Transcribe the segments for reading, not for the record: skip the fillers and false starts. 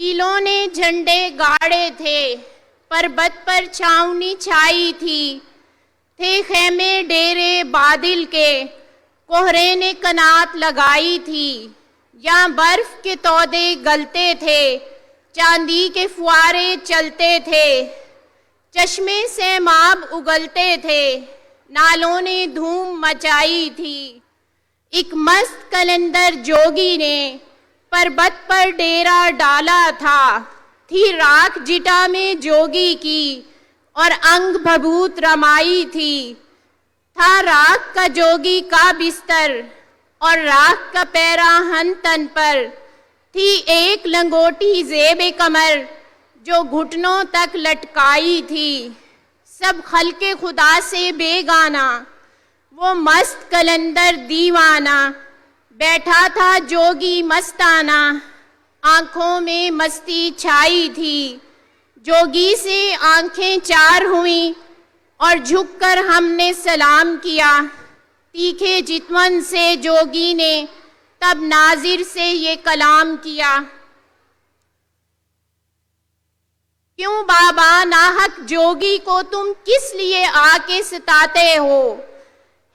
ٹیلوں نے جھنڈے گاڑے تھے، پربت پر چھاؤنی چھائی تھی، تھے خیمے ڈیرے بادل کے، کوہرے نے کنات لگائی تھی، یا برف کے تودے گلتے تھے، چاندی کے فوارے چلتے تھے، چشمے سے ماب اگلتے تھے، نالوں نے دھوم مچائی تھی۔ ایک مست کلندر جوگی نے پربت پر ڈیرا ڈالا تھا، تھی راکھ جٹا میں جوگی کی اور انگ بھبوت رمائی تھی، تھا راکھ کا جوگی کا بستر اور راکھ کا پیراہن تن پر، تھی ایک لنگوٹی زیب کمر جو گھٹنوں تک لٹکائی تھی، سب خلق خدا سے بیگانہ وہ مست کلندر دیوانہ، بیٹھا تھا جوگی مستانہ، آنکھوں میں مستی چھائی تھی، جوگی سے آنکھیں چار ہوئیں اور جھک کر ہم نے سلام کیا، تیکھے جتون سے جوگی نے تب ناظر سے یہ کلام کیا۔ کیوں بابا ناحق جوگی کو تم کس لیے آ کے ستاتے ہو،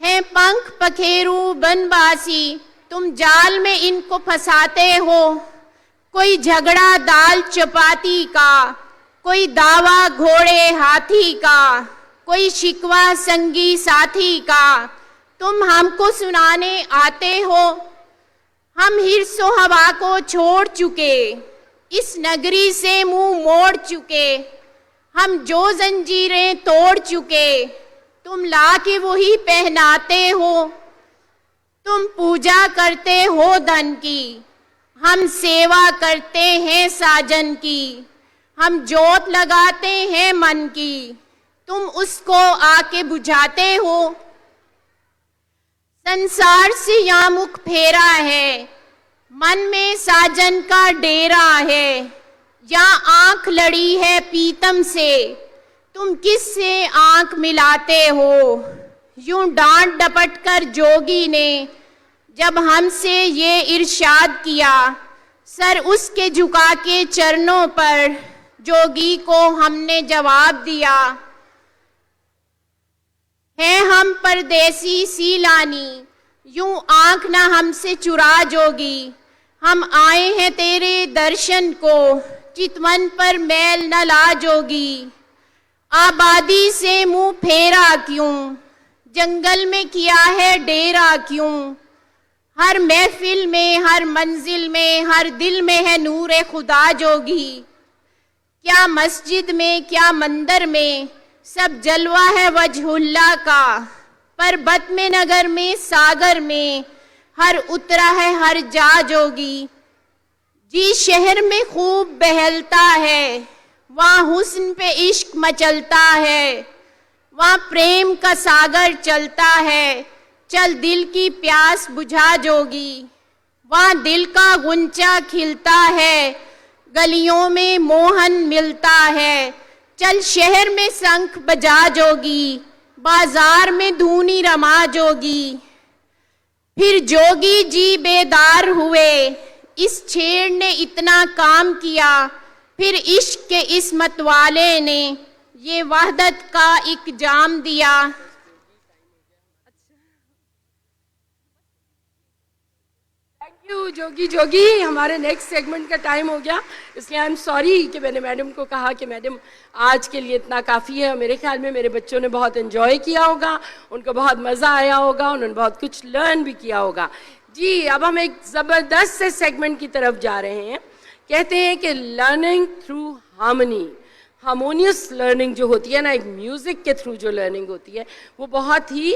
ہیں پنکھ پکھیرو بن باسی تم جال میں ان کو پھنساتے ہو، کوئی جھگڑا دال چپاتی کا، کوئی دعویٰ گھوڑے ہاتھی کا، کوئی شکوہ سنگی ساتھی کا، تم ہم کو سنانے آتے ہو۔ ہم حرص و ہوا کو چھوڑ چکے، اس نگری سے منہ موڑ چکے، ہم جو زنجیریں توڑ چکے، تم لا کے وہی پہناتے ہو، تم پوجا کرتے ہو دھن کی، ہم سیوا کرتے ہیں ساجن کی، ہم جوت لگاتے ہیں من کی، تم اس کو آ کے بجھاتے ہو۔ سنسار سے یہاں مکھ پھیرا ہے، من میں ساجن کا ڈیرا ہے، یا آنکھ لڑی ہے پیتم سے، تم کس سے آنکھ ملاتے ہو۔ یوں ڈانٹ ڈپٹ کر جوگی نے جب ہم سے یہ ارشاد کیا، سر اس کے جھکا کے چرنوں پر جوگی کو ہم نے جواب دیا، ہیں ہم پردیسی سیلانی، یوں آنکھ نہ ہم سے چرا جوگی، ہم آئے ہیں تیرے درشن کو، چتون پر میل نہ لا جوگی، آبادی سے منہ پھیرا کیوں، جنگل میں کیا ہے ڈیرا کیوں، ہر محفل میں ہر منزل میں ہر دل میں ہے نور خدا جوگی، کیا مسجد میں کیا مندر میں سب جلوہ ہے وجہ اللہ کا، پربت میں نگر میں ساگر میں ہر اترا ہے ہر جا جوگی، جی شہر میں خوب بہلتا ہے، وہاں حسن پہ عشق مچلتا ہے، وہاں پریم کا ساگر چلتا ہے، چل دل کی پیاس بجھا جوگی، وہاں دل کا غنچہ کھلتا ہے، گلیوں میں موہن ملتا ہے، چل شہر میں شنکھ بجا جوگی، بازار میں دھونی رما جوگی۔ پھر جوگی جی بیدار ہوئے، اس چھیڑ نے اتنا کام کیا، پھر عشق کے اس متوالے نے یہ وحدت کا ایک جام دیا۔ جوگی جوگی ہمارے نیکسٹ سیگمنٹ کا ٹائم ہو گیا، اس لیے آئی ایم سوری کہ میں نے میڈم کو کہا کہ میڈم آج کے لیے اتنا کافی ہے۔ میرے خیال میں میرے بچوں نے بہت انجوائے کیا ہوگا، ان کو بہت مزہ آیا ہوگا، انہوں نے بہت کچھ لرن بھی کیا ہوگا۔ جی اب ہم ایک زبردست سے سیگمنٹ کی طرف جا رہے ہیں، کہتے ہیں کہ learning through harmony, harmonious learning جو ہوتی ہے نا، ایک میوزک کے تھرو جو لرننگ ہوتی ہے وہ بہت ہی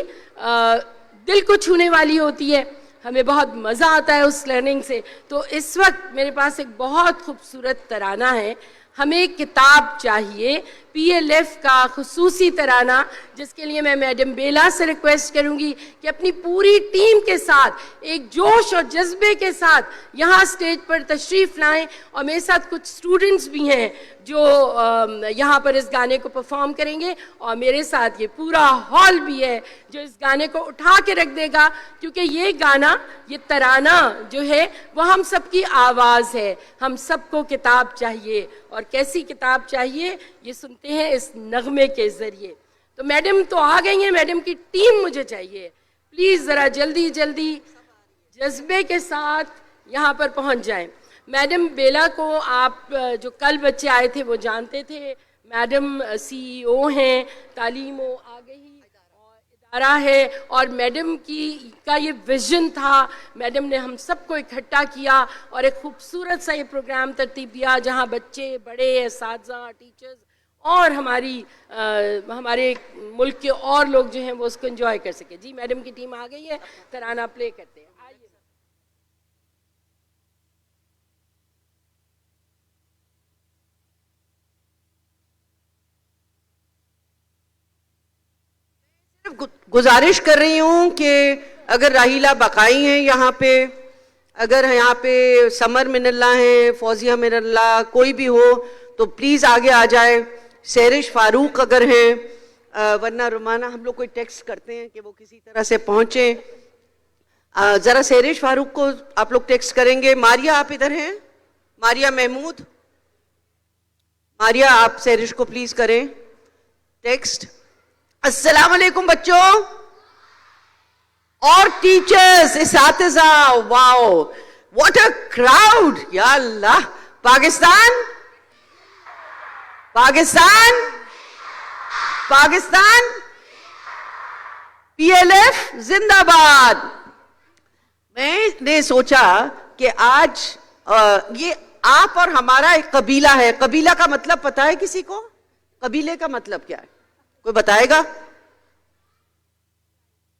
دل کو چھونے والی ہوتی ہے، ہمیں بہت مزہ آتا ہے اس لرننگ سے۔ تو اس وقت میرے پاس ایک بہت خوبصورت ترانہ ہے، ہمیں کتاب چاہیے PLF کا خصوصی ترانہ، جس کے لیے میں میڈم بیلا سے ریکویسٹ کروں گی کہ اپنی پوری ٹیم کے ساتھ ایک جوش اور جذبے کے ساتھ یہاں اسٹیج پر تشریف لائیں. اور میرے ساتھ کچھ اسٹوڈنٹس بھی ہیں جو یہاں پر اس گانے کو پرفارم کریں گے، اور میرے ساتھ یہ پورا ہال بھی ہے جو اس گانے کو اٹھا کے رکھ دے گا، کیونکہ یہ گانا، یہ ترانہ جو ہے وہ ہم سب کی آواز ہے. ہم سب کو کتاب چاہیے، اور کیسی کتاب چاہیے یہ سنتے ہیں اس نغمے کے ذریعے. تو میڈم تو آ گئی ہیں، میڈم کی ٹیم مجھے چاہیے، پلیز ذرا جلدی جلدی جذبے کے ساتھ یہاں پر پہنچ جائیں. میڈم بیلا کو آپ جو کل بچے آئے تھے وہ جانتے تھے. میڈم CEO ہیں تعلیم و آگہی ادارہ ہے، اور میڈم کا یہ ویژن تھا. میڈم نے ہم سب کو اکٹھا کیا اور ایک خوبصورت سا یہ پروگرام ترتیب دیا جہاں بچے، بڑے، اساتذہ، ٹیچرز اور ہمارے ملک کے اور لوگ جو ہیں وہ اس کو انجوائے کر سکے. جی میڈم کی ٹیم آ گئی ہے، ترانہ پلے کرتے ہیں. آئیے. گزارش کر رہی ہوں کہ اگر راہیلہ بقائی ہیں یہاں پہ، اگر یہاں پہ سمر من اللہ ہیں، فوزیہ من اللہ، کوئی بھی ہو تو پلیز آگے آ جائے. سہرش فاروق اگر ہیں، ورنہ رومانہ ہم لوگ کوئی ٹیکسٹ کرتے ہیں کہ وہ کسی طرح سے پہنچیں. ذرا سہرش فاروق کو آپ لوگ ٹیکسٹ کریں گے. ماریا آپ ادھر ہیں؟ ماریا محمود، ماریا آپ سہرش کو پلیز کریں ٹیکسٹ. السلام علیکم بچوں اور ٹیچرز، اساتذہ. واو واٹ اے کراؤڈ، یا اللہ. پاکستان پاکستان پاکستان، PLF زندہ باد. میں نے سوچا کہ آج یہ آپ اور ہمارا ایک قبیلہ ہے. قبیلہ کا مطلب پتہ ہے کسی کو؟ قبیلے کا مطلب کیا ہے؟ کوئی بتائے گا؟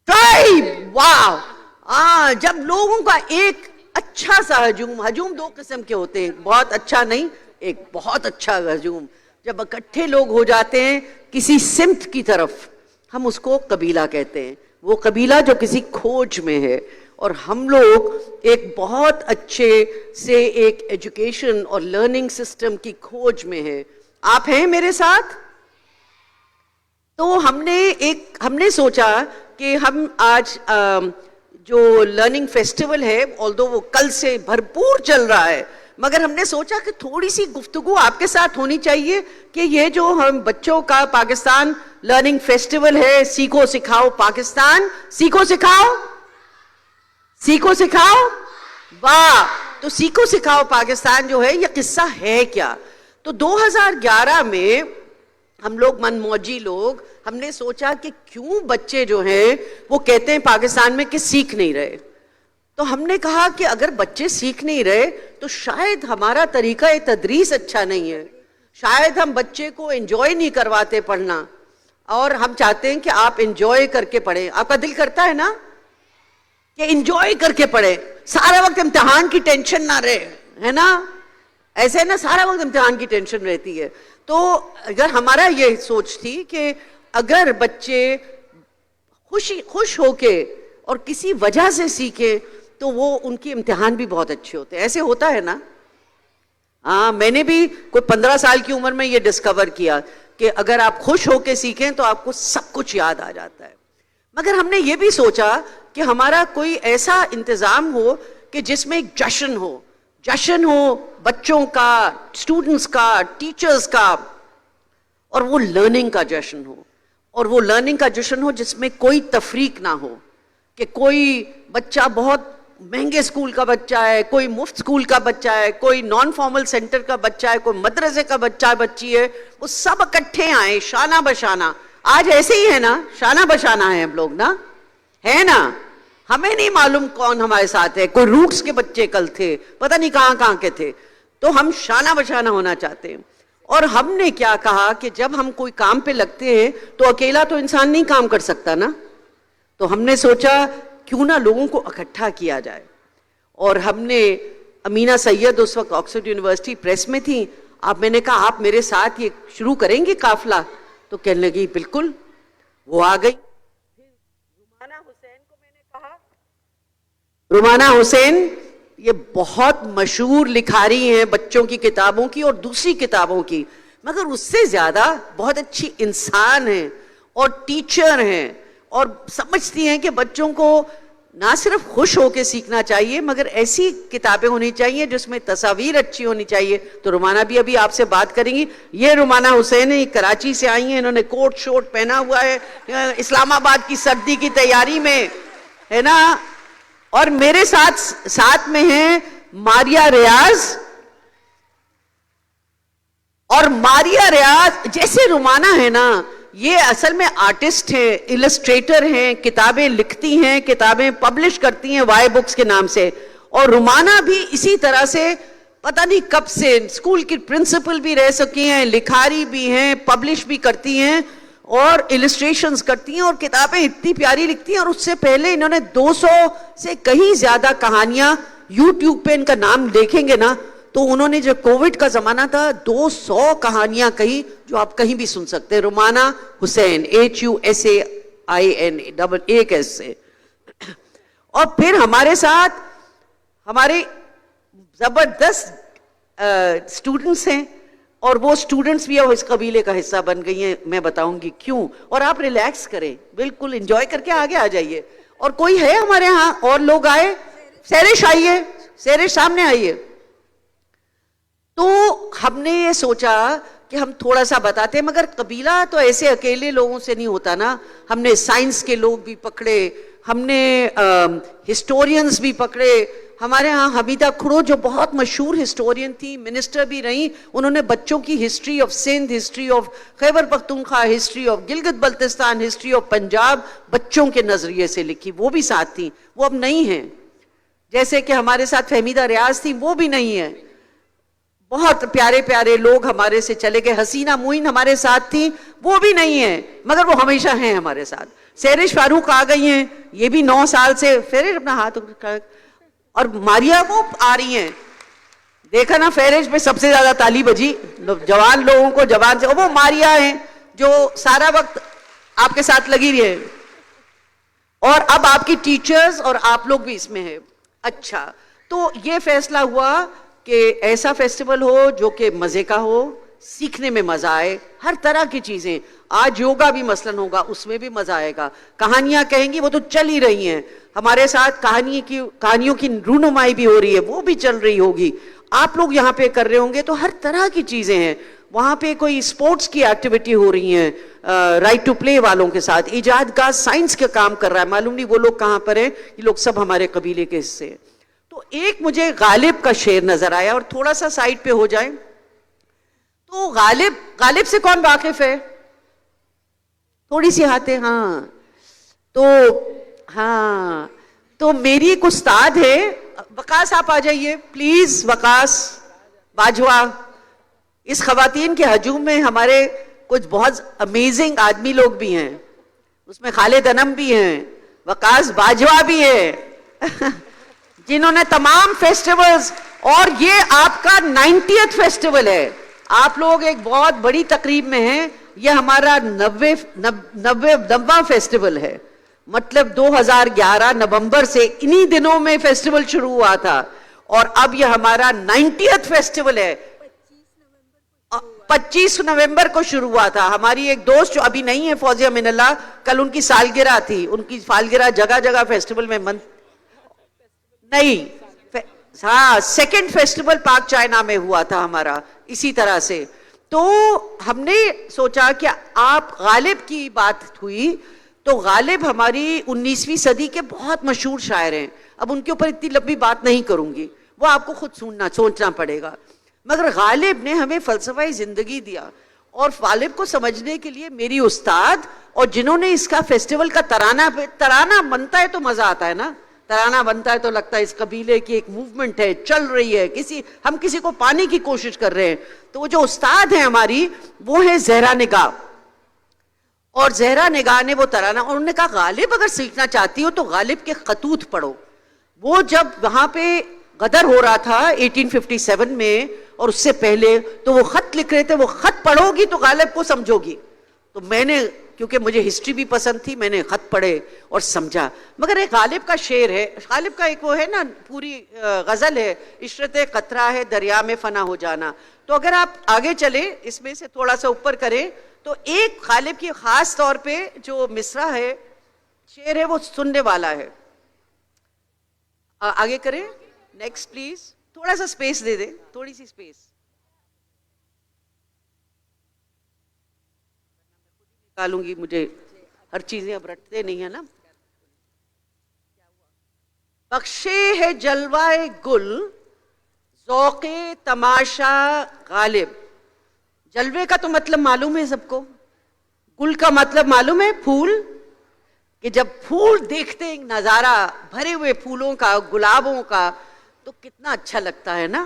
ٹرائب. واہ. جب لوگوں کا ایک اچھا سا ہجوم دو قسم کے ہوتے ہیں، بہت اچھا نہیں، ایک بہت اچھا ہجوم. جب اکٹھے لوگ ہو جاتے ہیں کسی سمت کی طرف، ہم اس کو قبیلہ کہتے ہیں. وہ قبیلہ جو کسی کھوج میں ہے، اور ہم لوگ ایک بہت اچھے سے ایک ایجوکیشن اور لرننگ سسٹم کی کھوج میں ہے. آپ ہیں میرے ساتھ؟ تو ہم نے سوچا کہ ہم آج جو لرننگ فیسٹیول ہے، آلدو وہ کل سے بھرپور چل رہا ہے، مگر ہم نے سوچا کہ تھوڑی سی گفتگو آپ کے ساتھ ہونی چاہیے کہ یہ جو ہم بچوں کا پاکستان لرننگ فیسٹیول ہے، سیکھو سکھاؤ پاکستان، سیکھو سکھاؤ، سیکھو سکھاؤ. واہ. تو سیکھو سکھاؤ پاکستان جو ہے، یہ قصہ ہے کیا؟ تو 2011 میں ہم لوگ من موجی لوگ، ہم نے سوچا کہ کیوں بچے جو ہیں وہ کہتے ہیں پاکستان میں کہ سیکھ نہیں رہے. تو ہم نے کہا کہ اگر بچے سیکھ نہیں رہے تو شاید ہمارا طریقہ تدریس اچھا نہیں ہے، شاید ہم بچے کو انجوائے نہیں کرواتے پڑھنا، اور ہم چاہتے ہیں کہ آپ انجوائے کر کے پڑھیں. آپ کا دل کرتا ہے نا کہ انجوائے کر کے پڑھیں، سارا وقت امتحان کی ٹینشن نہ رہے، ہے نا؟ ایسے نا سارا وقت امتحان کی ٹینشن رہتی ہے. تو اگر ہمارا یہ سوچ تھی کہ اگر بچے خوش ہو کے اور کسی وجہ سے سیکھیں تو وہ ان کے امتحان بھی بہت اچھے ہوتے ہیں. ایسے ہوتا ہے نا؟ ہاں، میں نے بھی کوئی 15 سال کی عمر میں یہ ڈسکور کیا کہ اگر آپ خوش ہو کے سیکھیں تو آپ کو سب کچھ یاد آ جاتا ہے. مگر ہم نے یہ بھی سوچا کہ ہمارا کوئی ایسا انتظام ہو کہ جس میں ایک جشن ہو بچوں کا، اسٹوڈنٹس کا، ٹیچرز کا، اور وہ لرننگ کا جشن ہو. اور وہ لرننگ کا جشن ہو جس میں کوئی تفریق نہ ہو کہ کوئی بچہ بہت مہنگے اسکول کا بچہ ہے، کوئی مفت اسکول کا بچہ ہے، کوئی نان فارمل سینٹر کا بچہ ہے، کوئی مدرسے کا بچہ بچی ہے، وہ سب اکٹھے آئیں شانہ بشانہ. آج ایسے ہی ہے نا، شانہ بشانہ ہیں ہم لوگ نا، ہے نا؟ ہمیں نہیں معلوم کون ہمارے ساتھ ہے. کوئی روٹس کے بچے کل تھے، پتہ نہیں کہاں کے تھے. تو ہم شانہ بشانہ ہونا چاہتے ہیں. اور ہم نے کیا کہا کہ جب ہم کوئی کام پہ لگتے ہیں تو اکیلا تو انسان نہیں کام کر سکتا نا. تو ہم نے سوچا کیوں نہ لوگوں کو اکٹھا کیا جائے. اور ہم نے، امینہ سید اس وقت آکسفورڈ یونیورسٹی پریس میں تھیں، آپ میں نے کہا آپ میرے ساتھ یہ شروع کریں گے قافلہ؟ تو کہنے لگی بالکل. وہ آ گئی. رومانہ حسین کو میں نے کہا, رومانہ حسین یہ بہت مشہور لکھاری ہیں بچوں کی کتابوں کی اور دوسری کتابوں کی, مگر اس سے زیادہ بہت اچھی انسان ہیں اور ٹیچر ہیں اور سمجھتی ہیں کہ بچوں کو نہ صرف خوش ہو کے سیکھنا چاہیے مگر ایسی کتابیں ہونی چاہیے جس میں تصاویر اچھی ہونی چاہیے. تو رومانہ بھی ابھی آپ سے بات کریں گی. یہ رومانہ حسین ہیں, کراچی سے آئی ہیں, انہوں نے کوٹ شوٹ پہنا ہوا ہے اسلام آباد کی سردی کی تیاری میں, ہے نا. اور میرے ساتھ میں ہیں ماریا ریاض. اور ماریا ریاض جیسے رومانہ ہے نا, یہ اصل میں آرٹسٹ ہیں, السٹریٹر ہیں, کتابیں لکھتی ہیں, کتابیں پبلش کرتی ہیں وائی بکس کے نام سے. اور رومانہ بھی اسی طرح سے پتہ نہیں کب سے اسکول کی پرنسپل بھی رہ سکی ہیں, لکھاری بھی ہیں, پبلش بھی کرتی ہیں اور السٹریشنز کرتی ہیں اور کتابیں اتنی پیاری لکھتی ہیں. اور اس سے پہلے انہوں نے 200 سے کہیں زیادہ کہانیاں, یوٹیوب پہ ان کا نام دیکھیں گے نا تو انہوں نے جو کووڈ کا زمانہ تھا 200 کہانیاں کہی جو آپ کہیں بھی سن سکتے ہیں. رومانہ حسین, HUSAIN, ڈبل ایک ایس سے. اور پھر ہمارے ساتھ ہمارے زبردست اسٹوڈنٹس ہیں اور وہ اسٹوڈنٹس بھی اب اس قبیلے کا حصہ بن گئی ہیں, میں بتاؤں گی کیوں. اور آپ ریلیکس کریں, بالکل انجوائے کر کے آگے آ جائیے. اور کوئی ہے ہمارے ہاں اور لوگ آئے؟ سیرش آئیے, سیرش سامنے آئیے. تو ہم نے یہ سوچا کہ ہم تھوڑا سا بتاتے ہیں, مگر قبیلہ تو ایسے اکیلے لوگوں سے نہیں ہوتا نا. ہم نے سائنس کے لوگ بھی پکڑے, ہم نے ہسٹورینز بھی پکڑے. ہمارے ہاں حمیدہ کھڑو جو بہت مشہور ہسٹورین تھی, منسٹر بھی رہیں, انہوں نے بچوں کی history of Sindh, history of Khyber Pakhtunkhwa, history of Gilgit Baltistan, history of Punjab بچوں کے نظریے سے لکھی. وہ بھی ساتھ تھیں, وہ اب نہیں ہیں. جیسے کہ ہمارے ساتھ فہمیدہ ریاض تھی, وہ بھی نہیں ہے. بہت پیارے پیارے لوگ ہمارے سے چلے گئے. حسینہ معین ہمارے ساتھ تھی, وہ بھی نہیں ہیں مگر وہ ہمیشہ ہیں ہمارے ساتھ. سیرش فاروق آ گئی ہیں, یہ بھی 9 سال سے. فیرش اپنا ہاتھ. اور ماریا وہ آ رہی ہیں, دیکھا نا فیرش میں سب سے زیادہ تالی بجی جوان لوگوں کو جوان سے. وہ ماریا ہیں جو سارا وقت آپ کے ساتھ لگی رہی ہے. اور اب آپ کی ٹیچرز اور آپ لوگ بھی اس میں ہیں. اچھا, تو یہ فیصلہ ہوا کہ ایسا فیسٹیول ہو جو کہ مزے کا ہو, سیکھنے میں مزہ آئے, ہر طرح کی چیزیں. آج یوگا بھی مثلاً ہوگا, اس میں بھی مزہ آئے گا. کہانیاں کہیں گی, وہ تو چل ہی رہی ہیں ہمارے ساتھ. کہانیوں کی رونمائی بھی ہو رہی ہے, وہ بھی چل رہی ہوگی. آپ لوگ یہاں پہ کر رہے ہوں گے, تو ہر طرح کی چیزیں ہیں. وہاں پہ کوئی اسپورٹس کی ایکٹیویٹی ہو رہی ہیں رائٹ ٹو پلے والوں کے ساتھ. ایجاد کا سائنس کا کام کر رہا ہے, معلوم نہیں وہ لوگ کہاں پر ہیں, یہ لوگ سب ہمارے قبیلے کے حصے ہیں. تو ایک مجھے غالب کا شعر نظر آیا, اور تھوڑا سا سائڈ پہ ہو جائیں. تو غالب سے کون واقف ہے؟ تھوڑی سی ہاتھیں. ہاں, تو ہاں, تو میری ایک استاد ہے, وقاص آپ آ جائیے پلیز. وقاص باجوہ. اس خواتین کے ہجوم میں ہمارے کچھ بہت امیزنگ آدمی لوگ بھی ہیں, اس میں خالد انم بھی ہیں, وقاص باجوہ بھی ہے جنہوں نے تمام فیسٹیولز. اور یہ آپ کا 90th فیسٹیول ہے. آپ لوگ ایک بہت بڑی تقریب میں ہیں, یہ ہمارا 90واں فیسٹیول ہے. مطلب 2011 نومبر سے انہی دنوں میں فیسٹیول شروع ہوا تھا, اور اب یہ ہمارا 90th فیسٹیول ہے. 25 نومبر کو شروع ہوا تھا. ہماری ایک دوست جو ابھی نہیں ہے, فوزیہ من اللہ, کل ان کی سالگرہ تھی. ان کی سالگرہ جگہ جگہ فیسٹیول میں نہیں, ہاں, سیکنڈ فیسٹیول پاک چائنا میں ہوا تھا ہمارا اسی طرح سے. تو ہم نے سوچا کہ آپ غالب کی بات ہوئی, تو غالب ہماری 19ویں صدی کے بہت مشہور شاعر ہیں. اب ان کے اوپر اتنی لمبی بات نہیں کروں گی, وہ آپ کو خود سوچنا پڑے گا. مگر غالب نے ہمیں فلسفہ زندگی دیا, اور غالب کو سمجھنے کے لیے میری استاد اور جنہوں نے اس کا فیسٹیول کا ترانہ بنتا ہے تو مزہ آتا ہے نا. ترانہ بنتا ہے تو لگتا ہے اس قبیلے کی ایک موومنٹ ہے, چل رہی ہے, ہم کسی کو پانے کی کوشش کر رہے ہیں. تو وہ جو استاد ہیں ہماری, وہ ہے زہرا نگاہ. اور زہرا نگاہ نے وہ ترانہ, اور انہوں نے کہا غالب اگر سیکھنا چاہتی ہو تو غالب کے خطوط پڑھو. وہ جب وہاں پہ غدر ہو رہا تھا 1857 میں اور اس سے پہلے، تو وہ خط لکھ رہے تھے. وہ خط پڑھو گی تو غالب کو سمجھو گی. تو میں نے، کیونکہ مجھے ہسٹری بھی پسند تھی، میں نے خط پڑھے اور سمجھا. مگر ایک غالب کا شعر ہے، غالب کا ایک وہ ہے نا پوری غزل ہے، عشرت قطرہ ہے دریا میں فنا ہو جانا. تو اگر آپ آگے چلیں، اس میں سے تھوڑا سا اوپر کریں، تو ایک غالب کی خاص طور پہ جو مصرع ہے، شعر ہے، وہ سننے والا ہے. آگے کریں، نیکسٹ پلیز. تھوڑا سا سپیس دے دیں، تھوڑی سی سپیس. نکالوں گی، مجھے ہر چیزیں اب رٹتے نہیں ہیں نا. بخشے ہے جلوہ گل ذوق تماشا غالب. جلوے کا تو مطلب معلوم ہے سب کو، گل کا مطلب معلوم ہے پھول، کہ جب پھول دیکھتے ہیں نظارہ بھرے ہوئے پھولوں کا، گلابوں کا، تو کتنا اچھا لگتا ہے نا.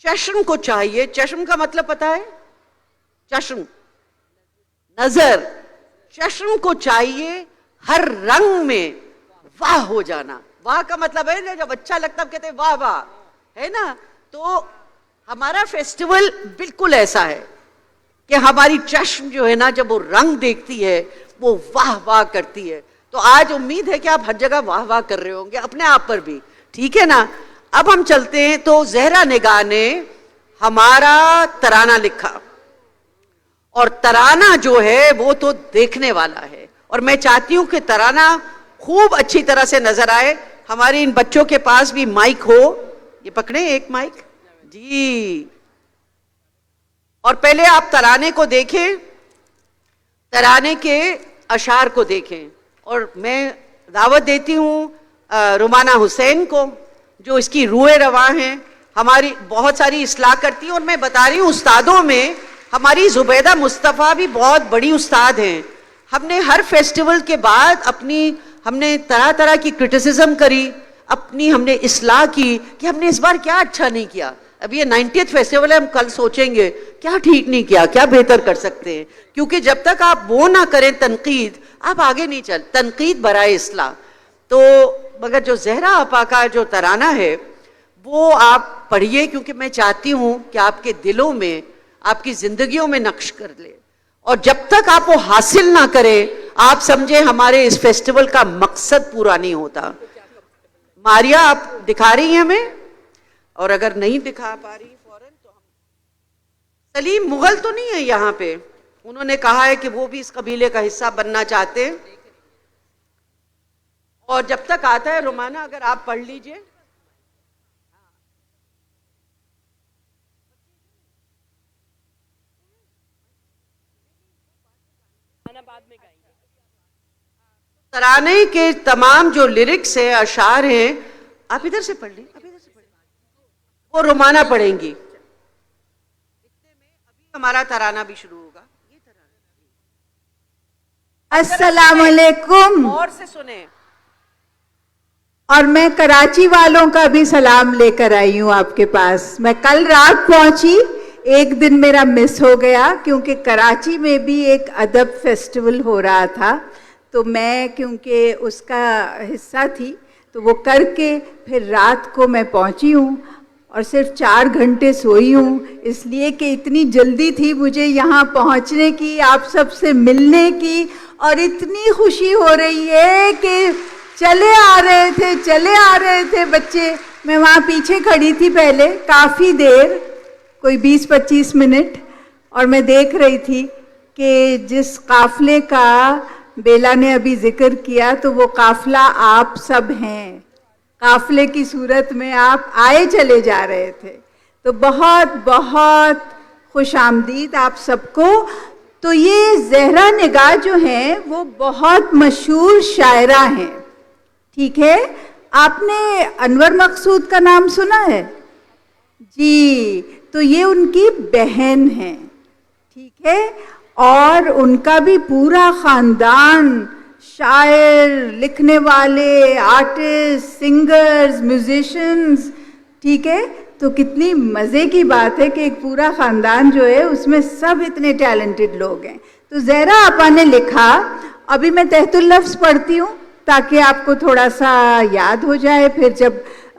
چشم کو چاہیے، چشم کا مطلب پتا ہے، چشم نظر، چشم کو چاہیے ہر رنگ میں واہ ہو جانا. واہ کا مطلب ہے جب اچھا لگتا ہے کہتے ہیں واہ واہ، ہے نا. تو ہمارا فیسٹیول بالکل ایسا ہے کہ ہماری چشم جو ہے نا جب وہ رنگ دیکھتی ہے وہ واہ واہ کرتی ہے. تو آج امید ہے کہ آپ ہر جگہ واہ واہ کر رہے ہوں گے، اپنے آپ پر بھی، ٹھیک ہے نا. اب ہم چلتے ہیں. تو زہرا نگاہ نے ہمارا ترانہ لکھا، اور ترانہ جو ہے وہ تو دیکھنے والا ہے، اور میں چاہتی ہوں کہ ترانہ خوب اچھی طرح سے نظر آئے. ہمارے ان بچوں کے پاس بھی مائک ہو، یہ پکڑیں ایک مائک جی. اور پہلے آپ ترانے کو دیکھیں، ترانے کے اشعار کو دیکھیں. اور میں دعوت دیتی ہوں رومانہ حسین کو، جو اس کی روح رواں ہیں، ہماری بہت ساری اصلاح کرتی ہیں. اور میں بتا رہی ہوں استادوں میں ہماری زبیدہ مصطفیٰ بھی بہت بڑی استاد ہیں. ہم نے ہر فیسٹیول کے بعد ہم نے طرح طرح کی کرٹیسزم کری، ہم نے اصلاح کی کہ ہم نے اس بار کیا اچھا نہیں کیا. اب یہ 90th فیسٹیول ہے، ہم کل سوچیں گے کیا ٹھیک نہیں کیا، کیا بہتر کر سکتے ہیں. کیونکہ جب تک آپ وہ نہ کریں تنقید، آپ آگے نہیں چل. تنقید برائے اصلاح. تو مگر جو زہرا آپا کا جو ترانہ ہے وہ آپ پڑھیے، کیونکہ میں چاہتی ہوں کہ آپ کے دلوں میں، آپ کی زندگیوں میں نقش کر لے. اور جب تک آپ وہ حاصل نہ کریں، آپ سمجھیں ہمارے اس فیسٹیول کا مقصد پورا نہیں ہوتا. ماریا آپ دکھا رہی ہیں ہمیں، اور اگر نہیں دکھا پا رہی فوراً تو ہم. سلیم مغل تو نہیں ہے یہاں پہ، انہوں نے کہا ہے کہ وہ بھی اس قبیلے کا حصہ بننا چاہتے ہیں. اور جب تک آتا ہے رومانہ اگر آپ پڑھ لیجئے. ترانے کے تمام جو لیرکس ہیں، اشعار ہیں، آپ ادھر سے پڑھ لیں، وہ رومانہ پڑھیں گی. ابھی ہمارا ترانہ بھی شروع ہوگا. السلام علیکم. اور سے سنیں. اور میں کراچی والوں کا بھی سلام لے کر آئی ہوں آپ کے پاس. میں کل رات پہنچی، ایک دن میرا مس ہو گیا کیونکہ کراچی میں بھی ایک ادب فیسٹیول ہو رہا تھا، تو میں کیونکہ اس کا حصہ تھی تو وہ کر کے پھر رات کو میں پہنچی ہوں، اور صرف 4 گھنٹے سوئی ہوں، اس لیے کہ اتنی جلدی تھی مجھے یہاں پہنچنے کی، آپ سب سے ملنے کی. اور اتنی خوشی ہو رہی ہے کہ چلے آ رہے تھے بچے. میں وہاں پیچھے کھڑی تھی پہلے کافی دیر، کوئی 20-25 منٹ، اور میں دیکھ رہی تھی کہ جس قافلے کا بیلا نے ابھی ذکر کیا تو وہ قافلہ آپ سب ہیں. قافلے کی صورت میں آپ آئے چلے جا رہے تھے. تو بہت بہت خوش آمدید آپ سب کو. تو یہ زہرا نگاہ جو ہیں وہ بہت مشہور شاعرہ ہیں، ٹھیک ہے. آپ نے انور مقصود کا نام سنا ہے جی؟ تو یہ ان کی بہن ہیں، ٹھیک ہے. اور ان کا بھی پورا خاندان، شاعر، لکھنے والے، آرٹسٹ، سنگرز، میوزیشنز، ٹھیک ہے. تو کتنی مزے کی بات ہے کہ ایک پورا خاندان جو ہے اس میں سب اتنے ٹیلنٹڈ لوگ ہیں. تو زہرا آپا نے لکھا، ابھی میں تحت اللفظ پڑھتی ہوں تاکہ آپ کو تھوڑا سا یاد ہو جائے، پھر جب